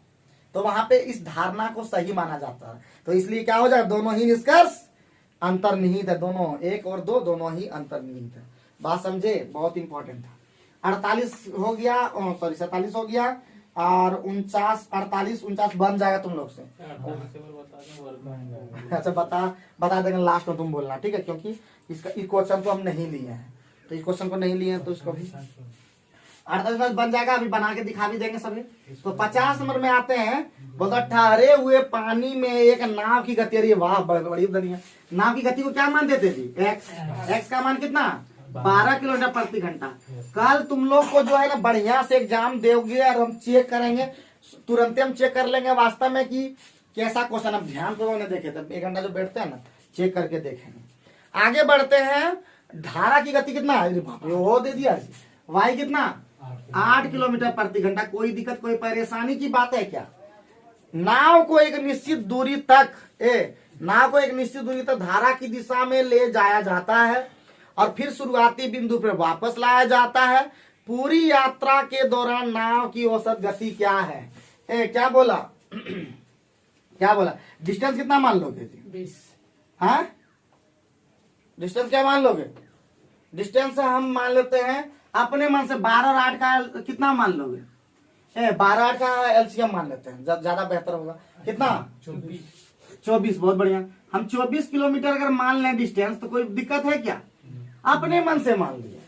तो वहां पे इस धारणा को सही माना जाता है। तो इसलिए क्या हो जाए, दोनों ही निष्कर्ष अंतर्निहित है, दोनों 1 और 2 दोनों ही अंतर्निहित है। बात समझे, बहुत इंपॉर्टेंट था। 48 हो गया, सॉरी 47 हो गया, और 48 बन जाएगा तुम लोग से। अच्छा बता देंगे लास्ट में, तुम बोलना, ठीक है, क्योंकि इसका इस क्वेश्चन को हम नहीं लिए हैं, तो इस क्वेश्चन को नहीं लिए हैं तो इसको भी 48 बन जाएगा, अभी बना के दिखा भी देंगे सभी। तो 50 नंबर में आते हैं, बोलता ठहरे हुए पानी में एक नाव की गति, अरे वाह बड़ी दुनिया, नाव की गति को क्या मान देते जी, एक्स का मान कितना, 12 किलोमीटर प्रति घंटा। कल तुम लोग को जो है ना बढ़िया से एग्जाम दोगे और हम चेक करेंगे, तुरंत हम चेक कर लेंगे वास्तव में कि कैसा क्वेश्चन। अब ध्यान तो उन्होंने देखे थे, 1 घंटा जो बैठते हैं ना, चेक करके देखेंगे। आगे बढ़ते हैं, धारा की गति कितना है, वो दे दिया, वाई कितना, 8 किलोमीटर प्रति घंटा। कोई दिक्कत, कोई परेशानी की बात है क्या? नाव को एक निश्चित दूरी तक धारा की दिशा में ले जाया जाता है और फिर शुरुआती बिंदु पर वापस लाया जाता है। पूरी यात्रा के दौरान नाव की औसत गति क्या है? क्या बोला क्या बोला, डिस्टेंस कितना मान लोगे जी? 20। हाँ, डिस्टेंस क्या मान लोगे? डिस्टेंस हम मान लेते हैं अपने मन से 12 और 8 का कितना मान लोगे? 12 का एलसीएम मान लेते हैं, ज्यादा बेहतर होगा। कितना? 24। बहुत बढ़िया। हम 24 किलोमीटर अगर मान लें डिस्टेंस, तो कोई दिक्कत है क्या? अपने मन से मान लिया।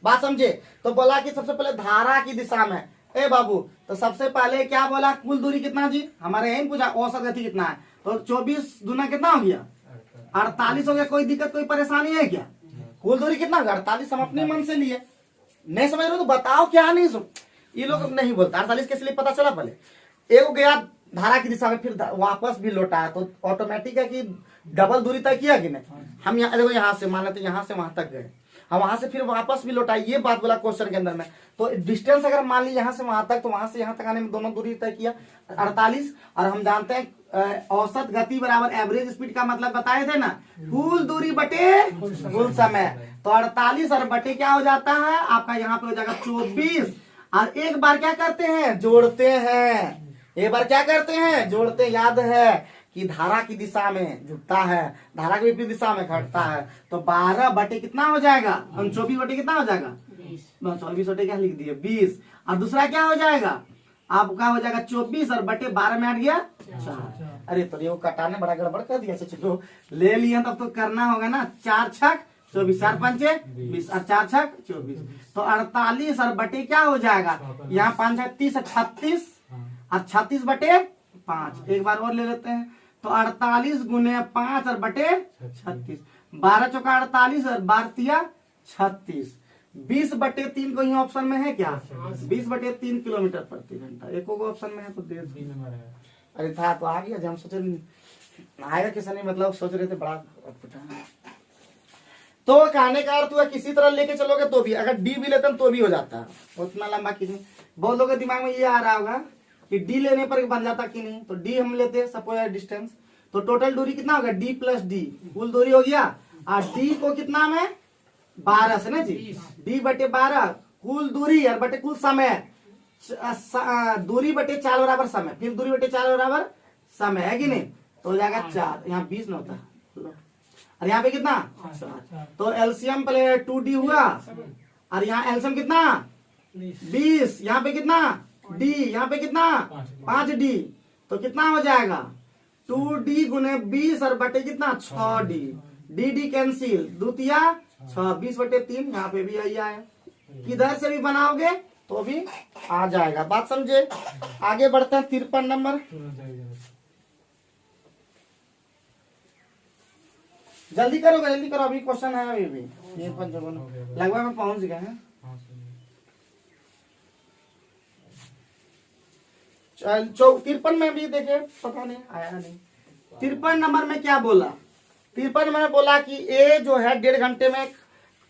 बात समझे? तो बोला कि सबसे पहले धारा की दिशा में। ए बाबू, तो सबसे पहले क्या बोला? कुल दूरी कितना जी? हमारे यही पूछा औसत गति कितना है, तो 24 दूना कितना हो गया? 48 हो गया। कोई दिक्कत, कोई परेशानी है क्या? कुल दूरी कितना होगा? 48 हम अपने मन से लिए। नहीं समझ रहे हो तो बताओ क्या नहीं सुन। ये लोग नहीं बोलता। 48 कैसे लिए पता चला? पहले एक गया धारा की दिशा में, फिर वापस भी लौटा, तो ऑटोमेटिक है कि डबल दूरी तय किया कि नहीं। हम यहाँ देखो, यहाँ से मान लेते, यहाँ से वहां तक गए, हम वहां से फिर वापस भी लौटाए। ये बात बोला क्वेश्चन के अंदर में। तो डिस्टेंस अगर मान ली यहाँ से वहां तक, तो वहां से यहाँ तक आने में दोनों दूरी तय किया 48। और हम जानते हैं औसत गति बराबर एवरेज स्पीड का मतलब बताए थे ना, कुल दूरी बटे कुल समय। तो 48 और बटे क्या हो जाता है आपका? यहाँ पे हो जाएगा 24। और एक बार क्या करते हैं? जोड़ते हैं। एक बार क्या करते हैं? जोड़ते। याद है कि धारा की दिशा में झुकता है, धारा की विपरीत दिशा में घटता है। तो 12 बटे कितना हो जाएगा? 24 बटे कितना हो जाएगा? 24 बटे क्या लिख दिए? 20। और दूसरा क्या हो जाएगा आपका? हो जाएगा 24 और बटे 12 में हट गया 4। अरे तो ये कटाने बड़ा गड़बड़ कर दिया। चलो ले लिए, तब तो करना होगा ना। 4 छक 24, 4 पंचे 20 और 4 छक 24। तो 48 और बटे क्या हो जाएगा? यहाँ 5 है 30 और 36 और 36 बटे 5। एक बार और ले लेते हैं। तो 48 गुने 5 और बटे 36। 12 चौका 48 और 12 36। 20 बटे 3 को ही ऑप्शन में है क्या? 20 बटे 3 किलोमीटर प्रति घंटा। एक ऑप्शन में है तो दे। अरे था तो आ गया। जब हम सोचे आएगा किसी नहीं, मतलब सोच रहे थे बड़ा अटपटा। तो कहने का अर्थ हुआ किसी तरह लेके चलोगे तो भी, अगर डी भी लेते हैं तो भी हो जाता है। उतना लंबा किसी बहुत लोगों के दिमाग में ये आ रहा होगा कि डी लेने पर बन जाता कि नहीं। तो डी हम लेते हैं सपोज डिस्टेंस। तो टोटल दूरी कितना होगा? डी प्लस डी, कुल दूरी हो गया। और डी को कितना में? 12 से ना जी। डी बटे 12 कुल दूरी और बटे कुल समय। दूरी बटे 4 बराबर समय, फिर दूरी बटे 4 बराबर समय, है कि नहीं? तो हो जाएगा 4। यहाँ 20 न होता। और यहाँ पे कितना? 4। तो एलसीएम पहले 2D हुआ। और यहाँ एलसीएम कितना? 20। यहाँ पे कितना? डी। यहाँ पे कितना? 5D। तो कितना हो जाएगा? 2D गुने 20 और बटे कितना? 6D। डी कैंसिल, द्वितीय 6, 20 बटे 3। यहाँ पे भी यही आया। किधर से भी बनाओगे तो भी आ जाएगा। बात समझे? आगे बढ़ते हैं 53 नंबर। जल्दी करो, जल्दी करो, अभी क्वेश्चन है। अभी भी लगभग में पहुंच गए हैं। 53 में भी देखे, पता नहीं आया नहीं। 53 नंबर में क्या बोला? 53 में बोला कि ए जो है 1.5 घंटे में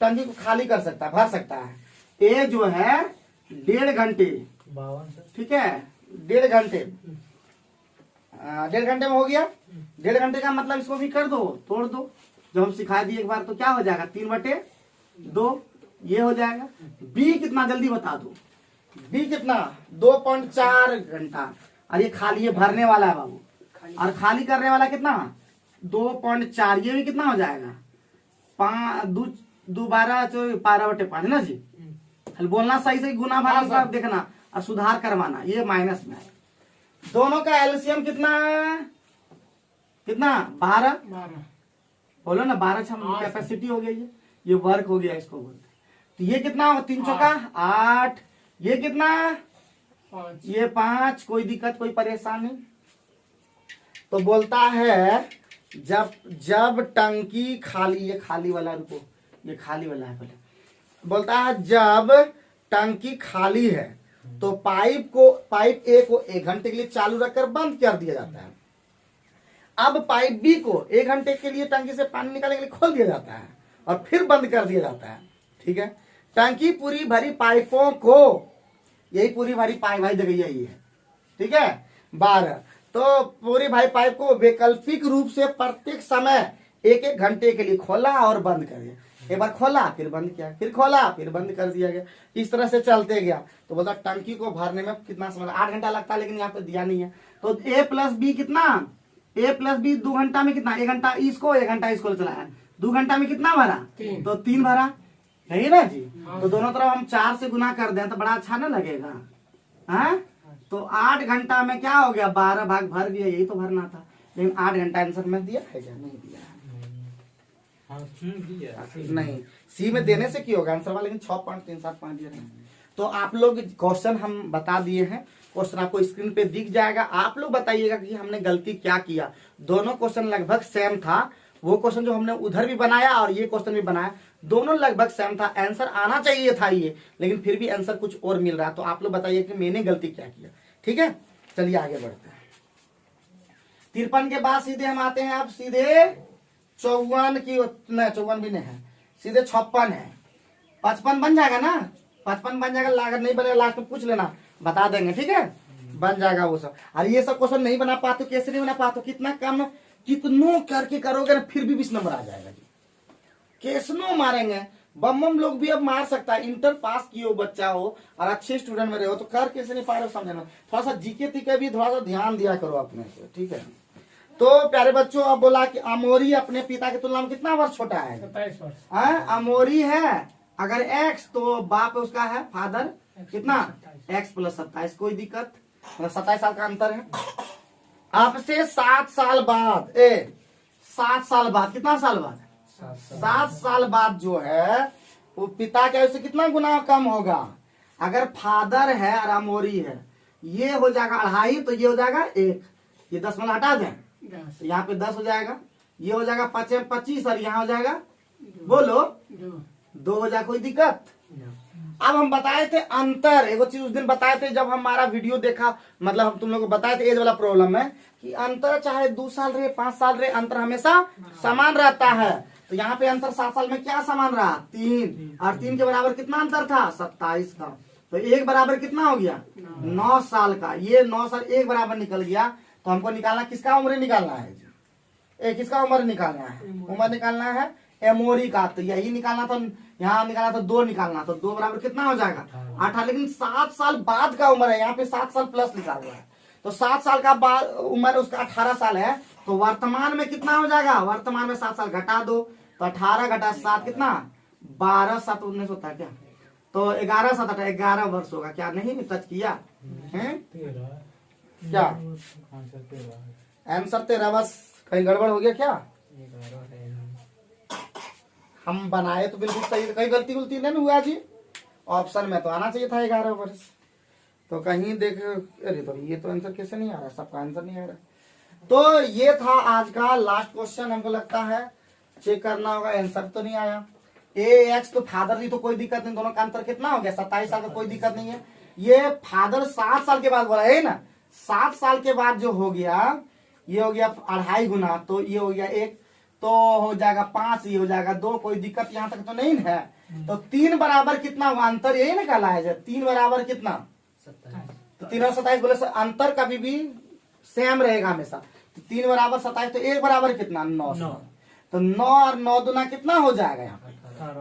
टंकी को खाली कर सकता है, भर सकता है। ए जो है 1.5 घंटे, ठीक है, 1.5 घंटे, 1.5 घंटे में हो गया। 1.5 घंटे का मतलब इसको भी कर दो, तोड़ दो। जब हम सिखा दिए एक बार तो क्या हो जाएगा? 3/2 ये हो जाएगा। बी कितना जल्दी बता दो? बी कितना? 2.4 घंटा। और ये खाली, ये भरने वाला है बाबू, और खाली करने वाला कितना? 2.4। ये भी कितना हो जाएगा? 5 2 12 12/5 ना जी। बोलना सही से, गुना भाग का देखना और सुधार करवाना। ये माइनस में है। दोनों का एलसीएम कितना है? कितना? 12। बोलो ना, 12 कैपेसिटी हो गई। ये वर्क हो गया, इसको बोलते। तो ये कितना होगा? 3 चौका 8। ये कितना? 5। ये 5। कोई दिक्कत, कोई परेशानी? तो बोलता है जब टंकी खाली, ये खाली वाला, रुको, ये खाली वाला है पहले। बोलता है जब टंकी खाली है तो पाइप ए को 1 घंटे के लिए चालू रखकर बंद कर दिया जाता है। अब पाइप बी को 1 घंटे के लिए टंकी से पानी निकालने के लिए खोल दिया जाता है और फिर बंद कर दिया जाता है। ठीक है। टंकी पूरी भरी पाइपों को, यही पूरी भरी पाइप भाई देखिए यही है, ठीक है, 12। तो पूरी भाई पाइप को वैकल्पिक रूप से प्रत्येक समय 1-1 घंटे के लिए खोला और बंद कर दिया। एक बार खोला फिर बंद किया, फिर खोला फिर बंद कर दिया गया। इस तरह से चलते गया। तो बोलता टंकी को भरने में कितना समय? 8 घंटा लगता है, लेकिन यहाँ पे दिया नहीं है। तो ए प्लस बी कितना? ए प्लस बी 2 घंटा में कितना? 1 घंटा इसको 1 घंटा इसको चलाया, 2 घंटा में कितना भरा? 3। तो 3 भरा, नहीं ना जी। तो दोनों तरफ हम 4 से गुना कर दें तो बड़ा अच्छा ना लगेगा? हाँ, तो 8 घंटा में क्या हो गया, 12 भाग भर गया, यही तो भरना था। लेकिन 8 घंटा आंसर में दिया है क्या, नहीं दिया है। हाँ दिया नहीं, सी में देने से क्या होगा आंसर वाला, लेकिन 6.37 पॉइंट दिया नहीं। तो आप लोग क्वेश्चन हम बता दिए हैं, क्वेश्चन आपको स्क्रीन पे दिख जाएगा। आप लोग बताइएगा कि हमने गलती क्या किया। दोनों क्वेश्चन लगभग सेम था, वो क्वेश्चन जो हमने उधर भी बनाया और ये क्वेश्चन भी बनाया, दोनों लगभग सेम था। आंसर आना चाहिए था ये, लेकिन फिर भी आंसर कुछ और मिल रहा है। तो आप लोग बताइए कि मैंने गलती क्या किया। ठीक है, चलिए आगे बढ़ते हैं। 53 के बाद सीधे हम आते हैं, आप सीधे 54 की, नहीं 54 भी नहीं है, सीधे 56 है। 55 बन जाएगा ना, 55 बन जाएगा। लागत नहीं बनेगा लास्ट में पूछ लेना, बता देंगे। ठीक है, बन जाएगा वो सब। और ये सब क्वेश्चन नहीं बना पाते, कैसे नहीं बना पाते, कितना कम, कितनों करके करोगे ना फिर भी 20 नंबर आ जाएगा जी। कैसनो मारेंगे, बम लोग भी अब मार सकता है। इंटर पास किए हो बच्चा हो और अच्छे स्टूडेंट में रहे हो, तो कर कैसे नहीं पा रहे हो समझना। थोड़ा सा जीके तीके भी थोड़ा सा ध्यान दिया करो अपने से। ठीक है, तो प्यारे बच्चों, अब बोला कि अमोरी अपने पिता की तुलना में कितना वर्ष छोटा है। 27 वर्ष। अमोरी है अगर एक्स, तो बाप उसका है फादर कितना, एक्स प्लस 27, कोई दिक्कत, 27 साल का अंतर है। आपसे 7 साल बाद, 7 साल बाद, कितना साल बाद, 7 साल बाद जो है वो पिता के उससे कितना गुना कम होगा। अगर फादर है और अमोरी है, ये हो जाएगा 2.5, तो ये हो जाएगा 1, ये 10 में हटा दें, यहाँ पे 10 हो जाएगा, ये हो जाएगा 5 में 25 और यहाँ हो जाएगा, बोलो 2 हो जाएगा, कोई दिक्कत। अब हम बताए थे अंतर, एगो चीज उस दिन बताए थे जब हमारा वीडियो देखा, मतलब हम तुम लोग को बताए थे एज वाला प्रॉब्लम है कि अंतर चाहे 2 साल रहे 5 साल रहे, अंतर हमेशा समान रहता है। तो यहाँ पे अंतर 7 साल में क्या समान रहा, 3, और 3 के बराबर कितना अंतर था, 27 का। तो 1 बराबर कितना हो गया, 9 साल का। ये 9 साल 1 बराबर निकल गया। तो हमको निकालना, किसका उम्र निकालना है जी, किसका उम्र निकालना है, उम्र निकालना है एमोरी का। तो यही निकालना था, यहाँ निकालना था 2 निकालना, तो 2 बराबर कितना हो जाएगा, 18। लेकिन 7 साल बाद का उम्र है, यहाँ पे 7 साल प्लस लिखा हुआ है। तो 7 साल का बाद उम्र उसका 18 साल है। तो वर्तमान में कितना हो जाएगा, वर्तमान में 7 साल घटा दो, तो 18 घटा 7 कितना, 12, 7, 19 होता है क्या, तो 11, 7, 18, 11 वर्ष होगा। क्या नहीं टच किया है, क्या आंसर 13, बस कहीं गड़बड़ हो गया क्या, हम बनाए तो बिल्कुल सही, कहीं गलती गुलती नहीं हुआ जी। ऑप्शन में तो आना चाहिए था 11 वर्ष, तो कहीं देख, अरे तो ये तो आंसर कैसे नहीं आ रहा, सबका आंसर नहीं आ रहा। तो ये था आज का लास्ट क्वेश्चन, हमको लगता है चेक करना होगा, आंसर तो नहीं आया। ए एक्स तो फादर नहीं, तो कोई दिक्कत नहीं, दोनों का अंतर कितना हो गया, 27 साल का, कोई दिक्कत नहीं है। ये फादर 7 साल के बाद बोला है ना, 7 साल के बाद जो हो गया, ये हो गया 2.5 गुना, तो ये हो गया 1, तो हो जाएगा 5, ये हो जाएगा 2, कोई दिक्कत यहाँ तक तो नहीं है। तो 3 बराबर कितना हुआ, अंतर यही निकाला है, 3 बराबर कितना, 3 और 27 बोले अंतर कभी भी सेम रहेगा हमेशा। तो 3 बराबर 27, तो 1 बराबर कितना, 9। तो 9 और 9 दूना कितना हो जाएगा, यहाँ पर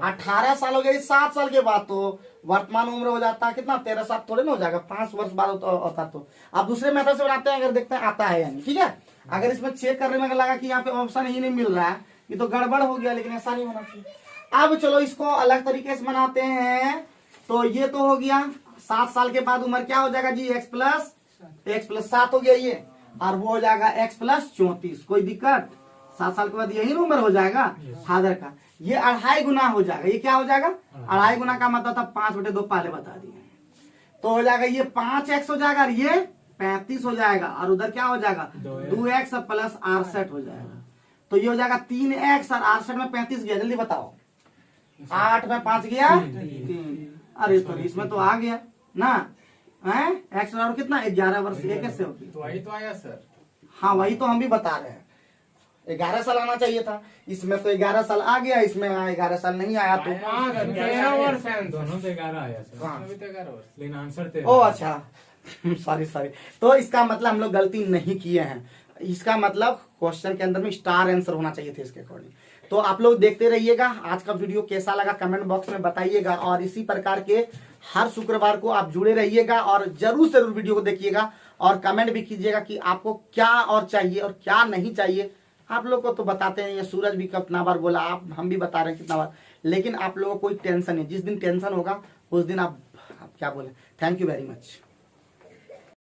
18 साल हो गया। 7 साल के बाद तो वर्तमान उम्र हो जाता है कितना, 13 साल थोड़े ना हो जाएगा, 5 वर्ष बाद होता। तो आप दूसरे मेथड से बनाते हैं, अगर देखते हैं आता है यानी, ठीक है। अगर इसमें चेक करने में अगर लगा कि यहाँ पे ऑप्शन ही नहीं मिल रहा है, ये तो गड़बड़ हो गया, लेकिन ऐसा नहीं होना चाहिए। अब चलो इसको अलग तरीके से बनाते हैं। तो ये तो हो गया 7 साल के बाद उम्र क्या हो जाएगा जी, x प्लस 7 हो गया ये, और वो हो जाएगा x प्लस 34, कोई दिक्कत। 7 साल के बाद यही उम्र हो जाएगा फादर का। ये 2.5 गुना हो जाएगा, ये क्या हो जाएगा, 2.5 गुना का मतलब था 5/2, पहले बता दिए। तो हो जाएगा ये 5x हो जाएगा, और ये 35 हो जाएगा, और उधर क्या हो जाएगा 2x प्लस 68 हो जाएगा। तो ये हो जाएगा 3x, और 68 में 35 गया, जल्दी बताओ, 8 में 5 गया 3। अरे तो इसमें तो आ गया ना, है एक्स बराबर कितना, 11 वर्ष। ये कैसे होगी, तो वही तो आया सर। हाँ वही तो हम भी बता रहे हैं, 11 साल आना चाहिए था। इसमें तो 11 साल आ गया, इसमें 11 साल नहीं आया। तो 13 वर्ष है, दोनों से 11 आया सर, हाँ। अभी तो 11 वर्ष, लेकिन आंसर 13। ओ अच्छा सॉरी। तो इसका मतलब हम लोग गलती नहीं किए हैं, इसका मतलब क्वेश्चन के अंदर में स्टार आंसर होना चाहिए थे इसके अकॉर्डिंग। तो आप लोग देखते रहिएगा, आज का वीडियो कैसा लगा कमेंट बॉक्स में बताइएगा, और इसी प्रकार के हर शुक्रवार को आप जुड़े रहिएगा, और जरूर जरूर वीडियो को देखिएगा, और कमेंट भी कीजिएगा कि आपको क्या और चाहिए और क्या नहीं चाहिए। आप लोग को तो बताते हैं, ये सूरज भी कितना बार बोला, आप हम भी बता रहे हैं कितना बार, लेकिन आप लोगों को कोई टेंशन नहीं, जिस दिन टेंशन होगा उस दिन आप क्या बोले। Thank you very much.